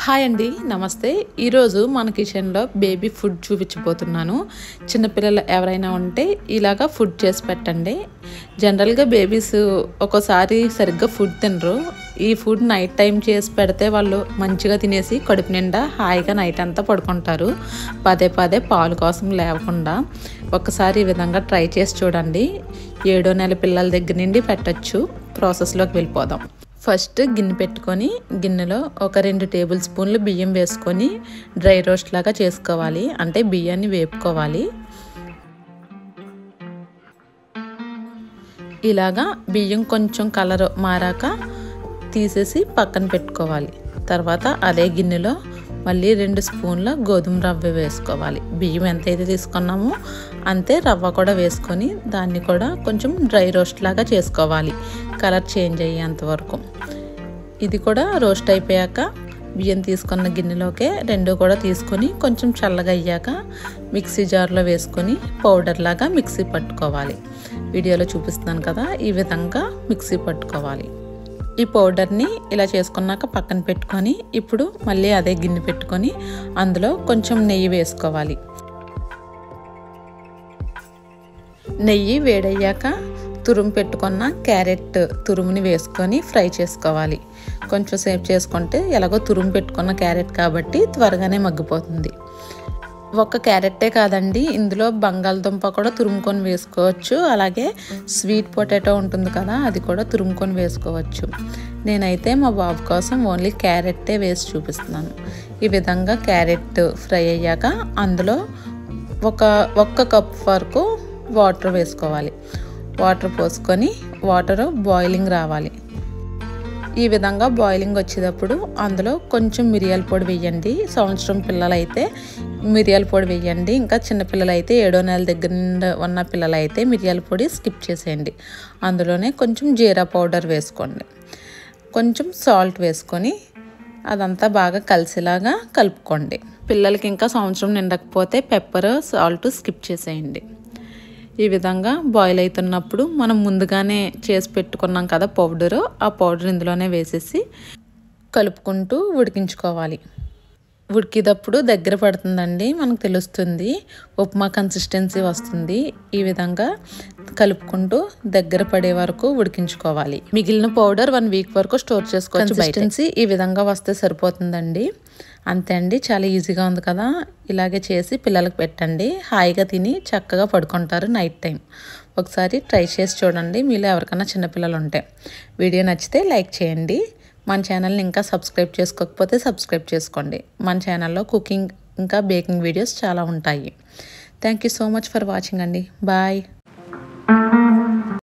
Hi అండి, నమస్తే. ఈరోజు మన కిచెన్లో బేబీ ఫుడ్ చూపించబోతున్నాను. చిన్నపిల్లలు ఎవరైనా ఉంటే ఇలాగా ఫుడ్ చేసి పెట్టండి. జనరల్గా బేబీస్ ఒక్కోసారి సరిగ్గా ఫుడ్ తినరు. ఈ ఫుడ్ నైట్ టైం చేసి పెడితే వాళ్ళు మంచిగా తినేసి కడుపు నిండా హాయిగా నైట్ అంతా పడుకుంటారు, పదే పదే పాలు కోసం లేవకుండా. ఒకసారి ఈ విధంగా ట్రై చేసి చూడండి. 7వ నెల పిల్లల దగ్గర నుండి పెట్టచ్చు. ప్రాసెస్లోకి వెళ్ళిపోదాం. ఫస్ట్ గిన్నె పెట్టుకొని గిన్నెలో ఒక 2 టేబుల్ స్పూన్లు బియ్యం వేసుకొని డ్రై రోస్ట్ లాగా చేసుకోవాలి. అంటే బియ్యాన్ని వేపుకోవాలి. ఇలాగా బియ్యం కొంచెం కలర్ మారాక తీసేసి పక్కన పెట్టుకోవాలి. తర్వాత అదే గిన్నెలో మళ్ళీ 2 స్పూన్ల గోధుమ రవ్వ వేసుకోవాలి. బియ్యం ఎంతైతే తీసుకున్నామో అంతే రవ్వ కూడా వేసుకొని దాన్ని కూడా కొంచెం డ్రై రోస్ట్ లాగా చేసుకోవాలి, కలర్ చేంజ్ అయ్యేంత వరకు. ఇది కూడా రోస్ట్ అయిపోయాక బియ్యం తీసుకున్న గిన్నెలోకే 2 కూడా తీసుకొని కొంచెం చల్లగా అయ్యాక మిక్సీ జార్లో వేసుకొని పౌడర్ లాగా మిక్సీ పట్టుకోవాలి. వీడియోలో చూపిస్తున్నాను కదా, ఈ విధంగా మిక్సీ పట్టుకోవాలి. ఈ పౌడర్ని ఇలా చేసుకున్నాక పక్కన పెట్టుకొని ఇప్పుడు మళ్ళీ అదే గిన్నె పెట్టుకొని అందులో కొంచెం నెయ్యి వేసుకోవాలి. నెయ్యి వేడయ్యాక తురుము పెట్టుకున్న క్యారెట్ తురుముని వేసుకొని ఫ్రై చేసుకోవాలి. కొంచెం సేపు చేసుకుంటే ఎలాగో తురుము పెట్టుకున్న క్యారెట్ కాబట్టి త్వరగానే మగ్గిపోతుంది. ఒక్క క్యారెట్టే కాదండి, ఇందులో బంగాళదుంప కూడా తురుముకొని వేసుకోవచ్చు. అలాగే స్వీట్ పొటాటో ఉంటుంది కదా, అది కూడా తురుముకొని వేసుకోవచ్చు. నేనైతే మా బాబు కోసం ఓన్లీ క్యారెట్టే వేసి చూపిస్తున్నాను. ఈ విధంగా క్యారెట్ ఫ్రై అయ్యాక అందులో ఒక్క కప్ వరకు వాటర్ వేసుకోవాలి. వాటర్ పోసుకొని వాటర్ బాయిలింగ్ రావాలి. ఈ విధంగా బాయిలింగ్ వచ్చేటప్పుడు అందులో కొంచెం మిరియాల పొడి వేయండి. సంవత్సరం పిల్లలైతే మిరియాల పొడి వేయండి. ఇంకా చిన్నపిల్లలైతే 7వ నెల దగ్గర నుండి ఉన్న పిల్లలైతే మిరియాల పొడి స్కిప్ చేసేయండి. అందులోనే కొంచెం జీరా పౌడర్ వేసుకోండి. కొంచెం సాల్ట్ వేసుకొని అదంతా బాగా కలిసేలాగా కలుపుకోండి. పిల్లలకి ఇంకా సంవత్సరం నిండకపోతే పెప్పర్ సాల్ట్ స్కిప్ చేసేయండి. ఈ విధంగా బాయిల్ అవుతున్నప్పుడు మనం ముందుగానే చేసి పెట్టుకున్నాం కదా పౌడరు, ఆ పౌడర్ ఇందులోనే వేసేసి కలుపుకుంటూ ఉడికించుకోవాలి. ఉడికేటప్పుడు దగ్గర పడుతుందండి, మనకు తెలుస్తుంది. ఉప్మా కన్సిస్టెన్సీ వస్తుంది. ఈ విధంగా కలుపుకుంటూ దగ్గర పడే వరకు ఉడికించుకోవాలి. మిగిలిన పౌడర్ 1 వీక్ వరకు స్టోర్ చేసుకోవచ్చు. కన్సిస్టెన్సీ ఈ విధంగా వస్తే సరిపోతుందండి. అంతే అండి, చాలా ఈజీగా ఉంది కదా. ఇలాగే చేసి పిల్లలకు పెట్టండి, హాయిగా తిని చక్కగా పడుకుంటారు నైట్ టైం. ఒకసారి ట్రై చేసి చూడండి. మీలో ఎవరికైనా చిన్నపిల్లలు ఉంటే. వీడియో నచ్చితే లైక్ చేయండి. మన ఛానల్ని ఇంకా సబ్స్క్రైబ్ చేసుకోకపోతే సబ్స్క్రైబ్ చేసుకోండి. మన ఛానల్లో కుకింగ్ ఇంకా బేకింగ్ వీడియోస్ చాలా ఉంటాయి. Thank you so much for watching అండి. బాయ్.